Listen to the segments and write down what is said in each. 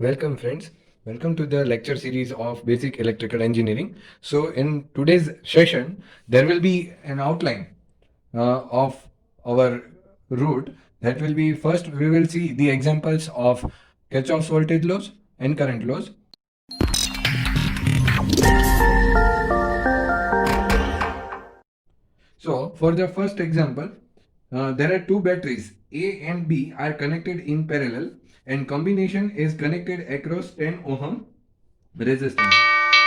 Welcome, friends. Welcome to the lecture series of Basic Electrical Engineering. So, in today's session, there will be an outline of our route. That will be first, we will see the examples of Kirchhoff's voltage laws and current laws. So, for the first example, there are two batteries A and B are connected in parallel and combination is connected across 10 ohm resistance.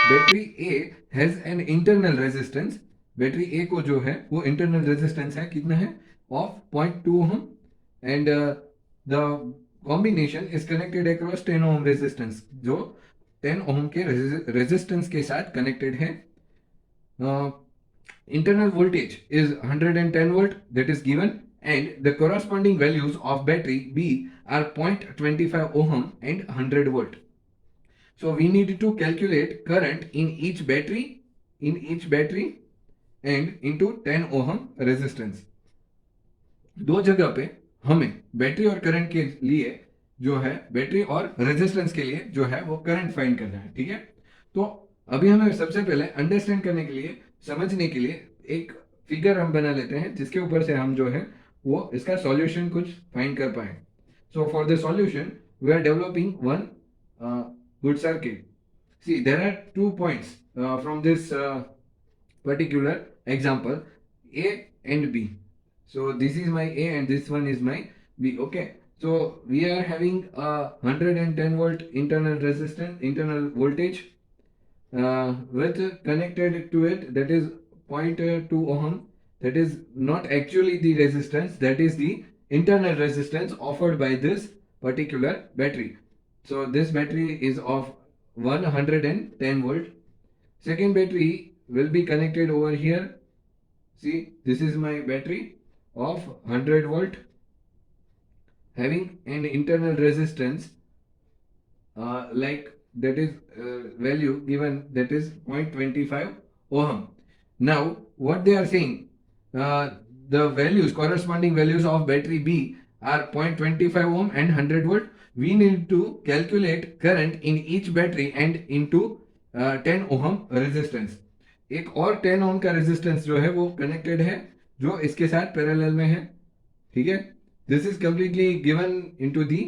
Battery A has an internal resistance. Battery A को जो है वो internal resistance है कितना है of 0.2 ohm and the combination is connected across 10 ohm resistance जो 10 ohm के resistance के साथ connected है. Internal voltage is 110 volt that is given and the corresponding values of battery B are 0.25 ohm and 100 volt. So we need to calculate current in each battery and into 10 ohm resistance. दो जगह पे हमें battery और current के लिए जो है battery और रेजिस्टेंस के लिए जो है वो करंट फाइंड करना है. ठीक है, तो अभी हमें सबसे पहले अंडरस्टैंड करने के लिए समझने के लिए एक फिगर हम बना लेते हैं जिसके ऊपर से हम जो है वो इसका सॉल्यूशन कुछ फाइंड कर पाए. So for the solution we are developing one good circuit. See, there are 2 points from this particular example, A and B. So this is my A and this one is my B. Okay. So we are having a 110 volt internal resistance, internal voltage with connected to it that is 0.2 ohm. That is not actually the resistance, that is the internal resistance offered by this particular battery. So this battery is of 110 volt. Second battery will be connected over here. See, this is my battery of 100 volt having an internal resistance like that is value given that is 0.25 ohm. Now what they are saying, the values, corresponding values of battery B are 0.25 ohm and 100 volt. We need to calculate current in each battery and into 10 ohm resistance. एक और 10 ohm का resistance जो है वो connected है जो इसके साथ parallel में है. ठीक है, this is completely given into the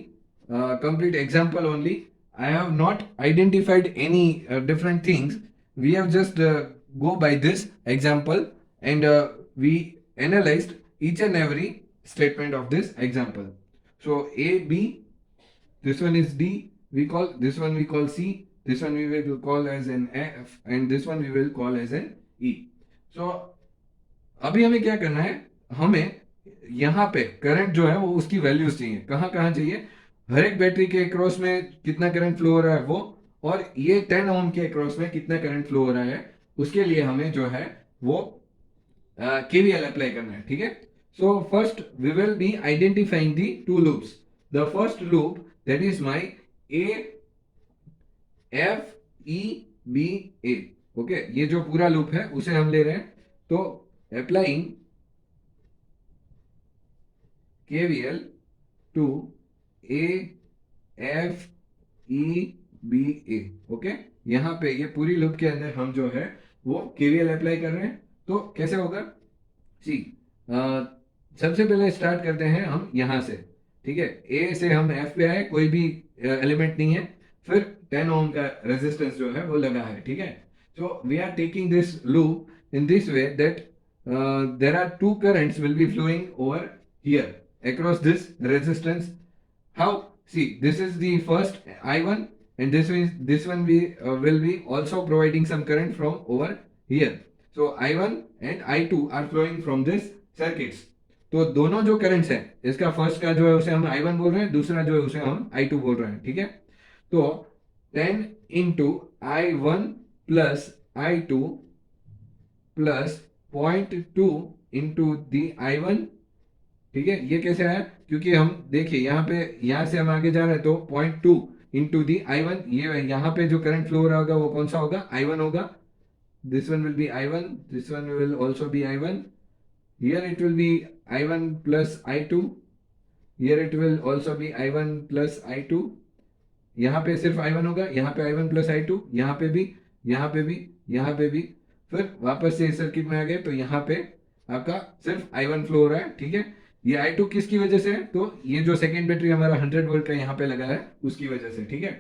complete example only. I have not identified any different things. We have just go by this example and we analyzed each and every statement of this example. So A, B, this one is D, we call this one, we call C, this one we will call as an F and this one we will call as an E. So अभी हमें क्या करना है, हमें यहाँ पे current जो है वो उसकी वैल्यूज चाहिए. कहाँ कहाँ चाहिए, हर एक बैटरी के अक्रॉस में कितना करंट फ्लो हो रहा है वो, और ये 10 ओम के अक्रॉस में कितना करंट फ्लो हो रहा है, उसके लिए हमें जो है वो केवीएल अप्लाई करना है. ठीक है, so first we will be identifying the two loops. The first loop that is my A F E B A. Okay, ये जो पूरा लूप है उसे हम ले रहे हैं. तो applying KVL to A F E B A. Okay, यहाँ पे ये पूरी लूप के अंदर हम जो है वो KVL अप्लाई कर रहे हैं. तो कैसे होगा, सी सबसे पहले स्टार्ट करते हैं हम यहाँ से. ठीक है, A से हम F पे आए, कोई भी एलिमेंट नहीं है, फिर 10 ओम का रेजिस्टेंस जो है वो लगा है. ठीक है, so we are taking this loop in this way that there are two currents will be flowing over here across this resistance. How? See, this is the first I1 and this one we will be also providing some current from over here. So I1 and I2 are flowing from this circuits. तो दोनों जो currents हैं, इसका first का जो है उसे हम I1 बोल रहे हैं, दूसरा जो है उसे हम I2 बोल रहे हैं. ठीक है, तो 10 into I1 plus I2 plus 0.2 into the I1. ठीक है, ये कैसे आया, क्योंकि हम देखिए यहाँ पे, यहाँ से हम आगे जा रहे हैं तो 0.2 इंटू दी I1, ये यहाँ पे जो करंट फ्लो हो रहा होगा वो कौन सा होगा, I1 होगा. This one will be I1, this one will also be I1. Here it will B I1 plus I2, here it will also be I1 plus I2, यहाँ पे सिर्फ I1 होगा, यहाँ पे I1 प्लस I2, यहाँ पे भी, यहाँ पे भी, यहाँ पे भी, फिर वापस से इस सर्किट में आ गए तो यहाँ पे आपका सिर्फ I1 फ्लो हो रहा है, ठीक है। ये I2 किसकी वजह से है, तो ये जो सेकेंड बैटरी हमारा 100 वोल्ट का यहाँ पे लगा है उसकी वजह से, ठीक है।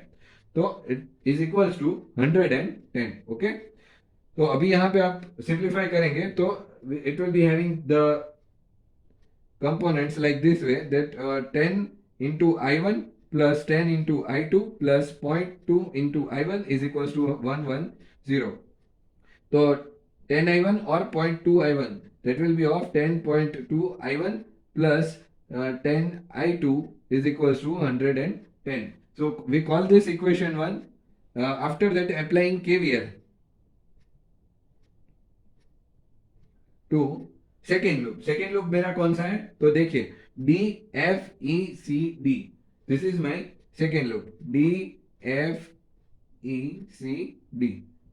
तो it is equals to 110, okay. तो अभी यहाँ पे आप सिंप्लीफाई करेंगे तो it will be having the components like this way, that 10 into I1 plus 10 into I2 plus 0.2 into I1 is equals to 110. So 10 I1 or 0.2 I1, that will be of 10.2 I1 plus 10 I2 is equals to 110. So we call this equation 1. After that, applying KVL to second loop मेरा कौन सा है, तो देखिए DFECD, this is my second loop, DFECD।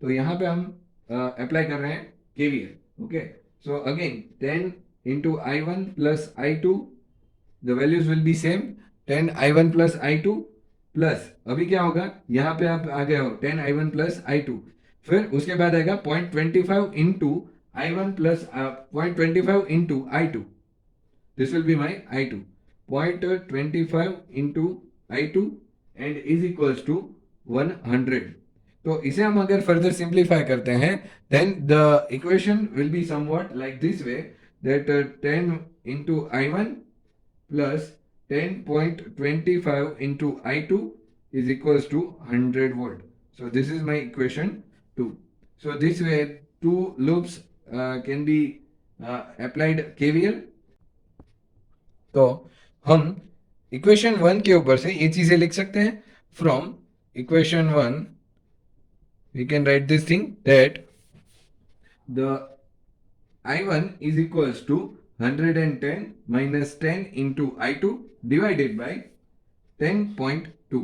तो यहाँ पे हम अप्लाई कर रहे हैं KVL, okay. So again 10 into I1 plus I2, the values will be same, 10 I1 plus I2 plus अभी क्या होगा, यहाँ पे आप आ गए हो 10 I1 plus I2, फिर उसके बाद आएगा 0.25 into I1 plus 0.25 into I2. This will be my I2. 0.25 into I2 and is equals to 100. तो इसे हम अगर फर्दर सिंप्लीफाई करते हैं then the equation will be somewhat like this way, that 10 into I1 plus 10.25 into I2 is equals to 100 volt. So this is my equation 2. So this way two loops can be applied KVL. तो हम equation 1 के ऊपर से ये चीजें लिख सकते हैं। From equation 1 we can write this thing, that the I1 is equals to 110 minus 10 into I2 divided by 10.2।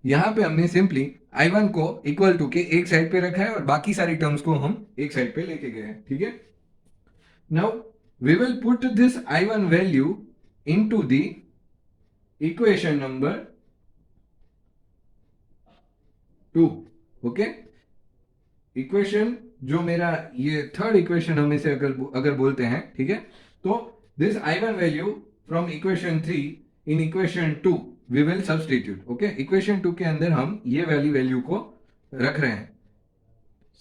यहाँ पे हमने सिंपली I1 को इक्वल टू के एक साइड पे रखा है और बाकी सारी टर्म्स को हम एक साइड पे लेके गए हैं, ठीक है। Now we will put this I1 value into the equation number 2, okay. Equation जो मेरा ये थर्ड इक्वेशन हम इसे अगर बोलते हैं, ठीक है। तो this I1 value from equation 3 in equation 2 we will substitute, okay. Equation 2 के अंदर हम ये वैल्यू को रख रहे हैं।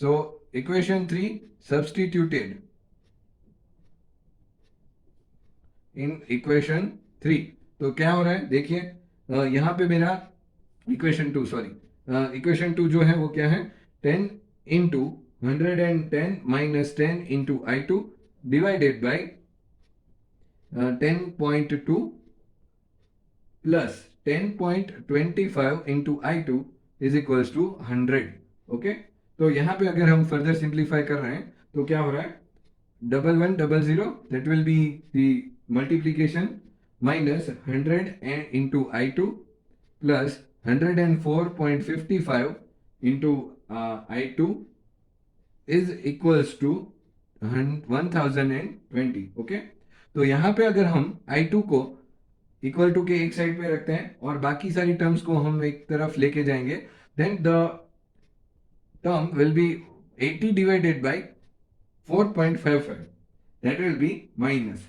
So equation 3 substituted in equation 3, तो क्या हो रहा है देखिए, यहां पे मेरा इक्वेशन 2 इक्वेशन 2 जो है वो क्या है, 10 into 110 minus 10 into I2 divided by 10.2 plus 10.25 into I2 is equals to 100, okay. तो यहाँ पे अगर हम फर्दर सिंप्लीफाई कर रहे हैं तो क्या हो रहा है, 1100, that will be the multiplication, minus 100 into I2 plus 104.55 into I2 is equals to 1020, okay. तो यहाँ पे अगर हम I2 को इक्वल टू के एक साइड पे रखते हैं और बाकी सारी टर्म्स को हम एक तरफ लेके जाएंगे, then the term will be 80 divided by 4.55, that will be minus,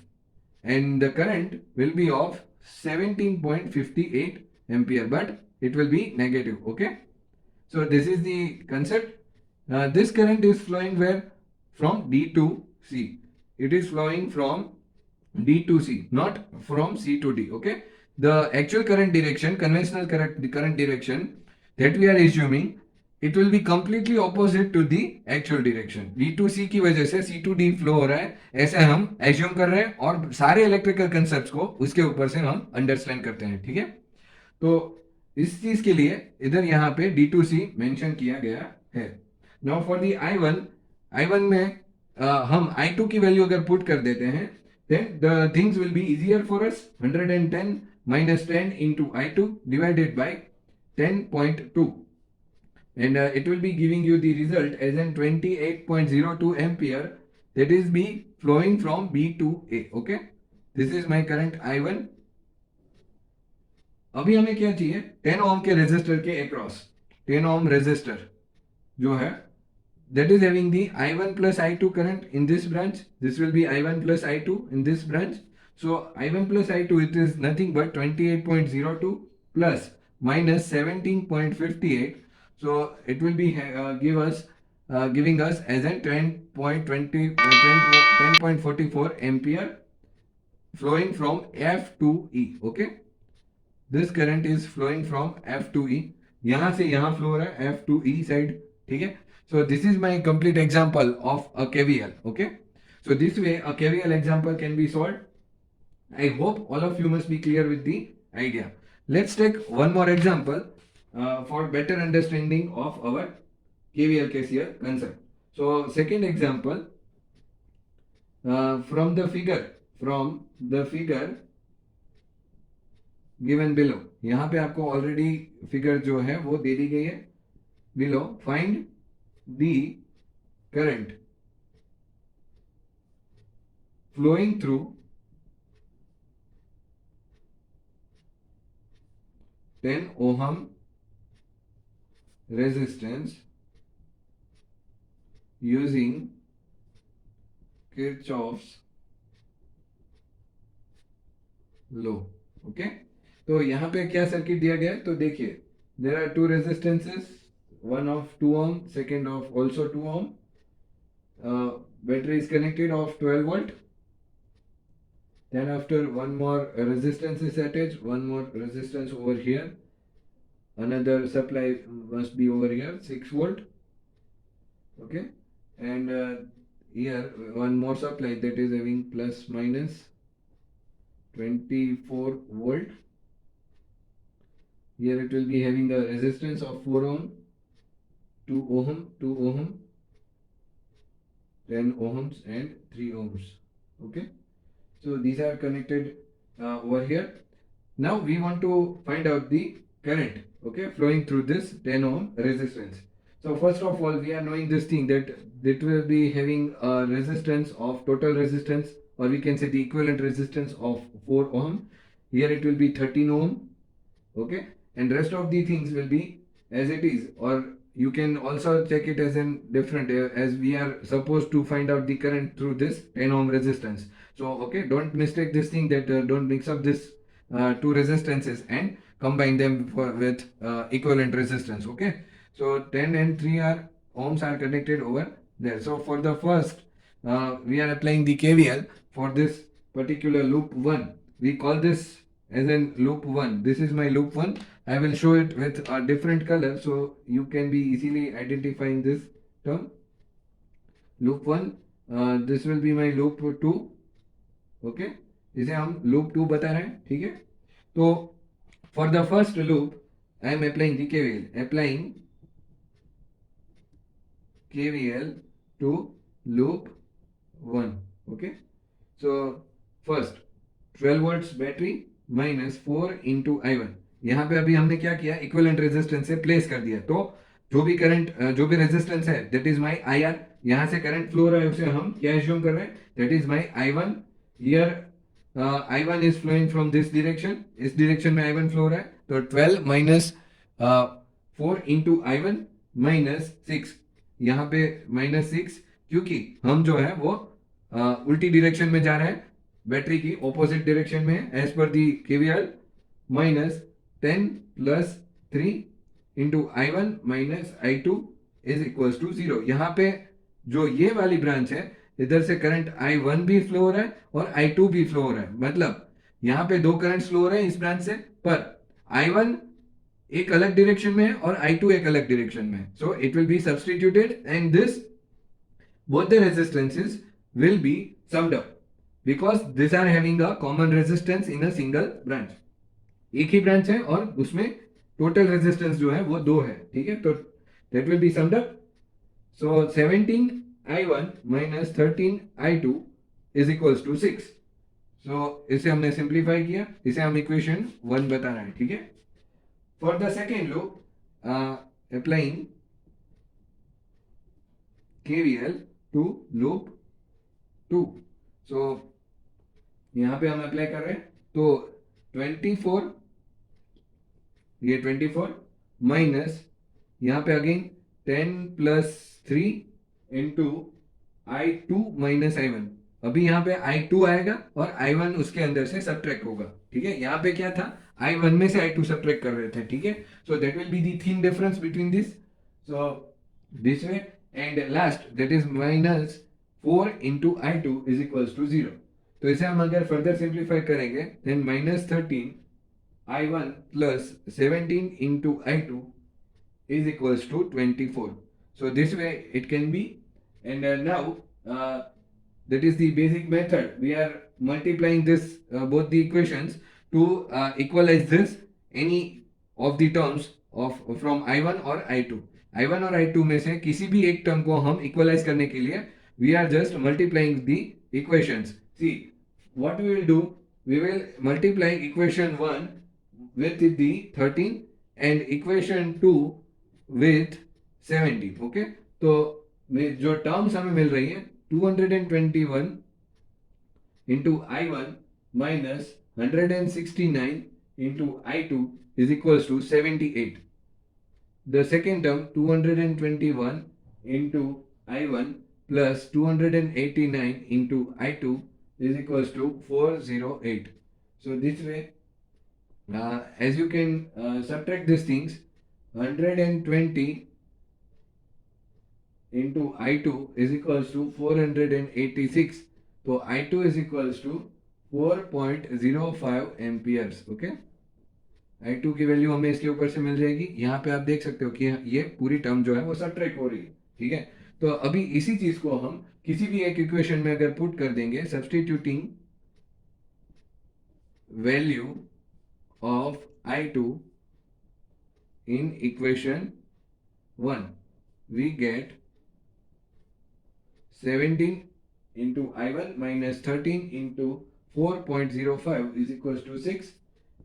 and the current will be of 17.58 ampere, but it will be negative, okay. So this is the concept. This current is flowing where, from D to C. It is flowing from D to C, not from C to D, okay. The actual current direction, conventional current direction that we are assuming, it will be completely opposite to the actual direction. D to C की वजह से C to D flow हो रहा है, ऐसे हम assume कर रहे हैं और सारे इलेक्ट्रिकल कंसेप्ट्स को उसके ऊपर से हम अंडरस्टैंड करते हैं, ठीक है। तो इस चीज के लिए इधर यहाँ पे D2C मेंशन किया गया है। नाउ फॉर दी I1 में हम I2 की वैल्यू अगर पुट कर देते हैं, then the things will be easier for us. 110 minus 10 into I2 divided by 10.2, and it will be giving you the result as in 28.02 ampere, that is be flowing from B to A, okay. This is my current I1. अभी हमें क्या चाहिए, 10 ओम के resistor के across 10 ohm resistor जो है that is having the I1 plus I2 current in this branch. This will be I1 plus I2 in this branch. So I1 plus I2, it is nothing but 28.02 plus minus 17.58. So it will be giving us as a 10.44 ampere flowing from F to E. Okay, this current is flowing from F to E. यहाँ से यहाँ flow हो रहा है F to E side. ठीक है. So this is my complete example of a KVL. Okay. So this way a KVL example can be solved. I hope all of you must be clear with the idea. Let's take one more example for better understanding of our KVL KCL concept. So second example, from the figure given below. यहाँ पे आपको already figure जो है वो दे दी गई है. Below, find the current flowing through 10 ohm resistance using Kirchhoff's law. Okay, तो यहाँ पे क्या सर्किट दिया गया है, तो देखिए there are two resistances, one of 2 ohm, second of also 2 ohm. Battery is connected of 12 volt. Then after one more resistance is attached, one more resistance over here. Another supply must be over here, 6 volt. Okay, and here one more supply that is having plus minus 24 volt. Here it will be having a resistance of 4 ohm, 2 ohm, 2 ohm, 10 ohms and 3 ohms. Okay, so these are connected over here. Now we want to find out the current, okay, flowing through this 10 ohm resistance. So first of all, we are knowing this thing that it will be having a resistance of total resistance, or we can say the equivalent resistance of 4 ohm. Here it will be 13 ohm. Okay, and rest of the things will be as it is, or you can also check it as in different, as we are supposed to find out the current through this 10 ohm resistance. So okay, don't mistake this thing that don't mix up this two resistances and combine them with equivalent resistance. Okay, so 10 and 3 are ohms are connected over there. So for the first, we are applying the KVL for this particular loop 1. We call this as in loop 1. This is my loop 1. I will show it with a different color so you can be easily identifying this term. Loop 1, this will be my loop 2. Okay, इसे हम loop 2 बता रहे हैं. ठीक है, तो for the first loop I am applying the KVL to loop 1. Okay, so first 12 volts battery minus 4 into I1. यहाँ पे अभी हमने क्या किया, इक्विवेलेंट रेजिस्टेंस से प्लेस कर दिया. तो जो भी करंट, जो भी रेजिस्टेंस है, दैट इज माय IR. यहाँ से करंट फ्लो रहा है, उसे हम क्या एज्यूम कर रहे हैं, that is my I1. Here I1 is flowing from this direction, इस डायरेक्शन में I1 फ्लो हो रहा है. तो 12 माइनस 4 इंटू I1 माइनस 6. यहाँ पे माइनस 6 क्योंकि हम जो है वो उल्टी डायरेक्शन में जा रहे हैं, बैटरी की ऑपोजिट डायरेक्शन में as per the KVL. Minus 10 plus 3 into I1 minus I2 is equal to 0. यहाँ पे जो ये वाली ब्रांच है, इधर से करंट I1 भी फ्लो हो रहा है और I2 भी फ्लो हो रहा है. मतलब यहाँ पे दो करंट फ्लो हो रहे हैं इस ब्रांच से, पर I1 एक अलग डायरेक्शन में है और I2 एक अलग डायरेक्शन में है. So it will B substituted and this both the resistances will be summed up because these are having a common resistance in a single branch. एक ही ब्रांच है और उसमें टोटल रेजिस्टेंस जो है वो 2 है. ठीक है, तो that will be summed up. So 17 I1 minus 13 I2 is equals to 6. So इसे हमने सिंप्लीफाई किया, इसे हम इक्वेशन 1 बता रहे हैं. ठीक है, for the second loop applying KVL to loop 2. So यहाँ पे हम अप्लाई कर रहे हैं, तो 24 ये 24 माइनस यहाँ पे again 10 plus 3 into I2 minus I1। अभी यहाँ पे I2 आएगा और I1 उसके अंदर से सब्ट्रैक्ट होगा, ठीक है। यहाँ पे क्या था, I1 में से I2 सब्ट्रैक्ट कर रहे थे, ठीक है। So that will be the thin difference between this, so this way, and last that is minus 4 into I2 is equals to 0। तो इसे हम अगर फर्दर सिंप्लीफाई करेंगे then minus 13 I1 plus 17 into I2 is equals to 24. So this way it can be, and now that is the basic method. We are multiplying this both the equations to equalize this any of the terms of from I1 or I2. I1 और I2 में से किसी भी एक term को हम equalise करने के लिए we are just multiplying the equations. See what we will do, we will multiply equation 1 with the 13 and equation 2 with 70, okay। तो जो टर्म्स हमें मिल रही है 221 into I1 minus 169 into I2 is equals to 78। The second term 221 into I1 plus 289 into I2 is equals to 408। So this way as you can subtract these things, 120 into I2 is equals to 486। तो I2 is equals to 4.05 amperes, okay। I2 की value हमें इसके ऊपर से मिल जाएगी। यहाँ पे आप देख सकते हो कि ये पूरी टर्म जो है वो सब्ट्रैक्ट हो रही है, ठीक है। तो अभी इसी चीज को हम किसी भी एक इक्वेशन में अगर पुट कर देंगे, substituting value of I2 in equation 1, we get 17 into I1 minus 13 into 4.05 is equals to 6,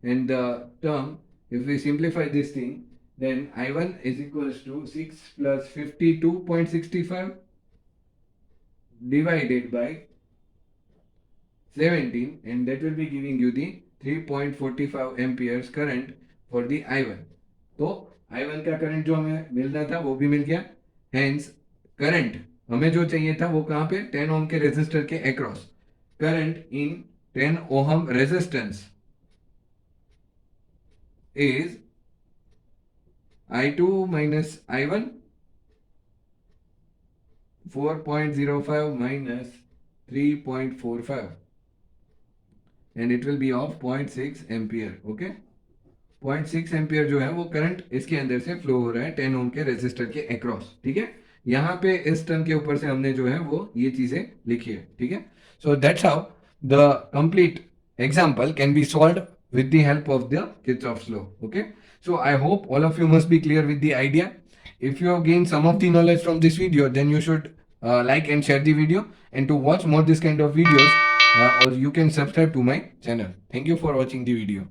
and the term, if we simplify this thing, then I1 is equals to 6 plus 52.65 divided by 17, and that will be giving you the 3.45 amperes current for the I1। तो I1 का current जो हमें मिलना था वो भी मिल गया। Hence current हमें जो चाहिए था वो कहाँ पे, 10 ओम के रेजिस्टर के across. Current in 10 ohm resistance is I2 minus I1, 4.05 minus 3.45, and it will be of 0.6 ampere, okay. 0.6 ampere जो है वो करंट इसके अंदर से फ्लो हो रहा है 10 ओम के रेजिस्टर के अक्रॉस, ठीक है। यहाँ पे इस टर्म के ऊपर से हमने जो है वो ये चीजें लिखी है, ठीक है। So that's how the complete example can be solved with the help of the Kirchhoff's law, okay। So I hope all of you must be clear with the idea. If you have gained some of the knowledge from this video, then you should like and share the video, and to watch more this kind of videos or you can subscribe to my channel. Thank you for watching the video.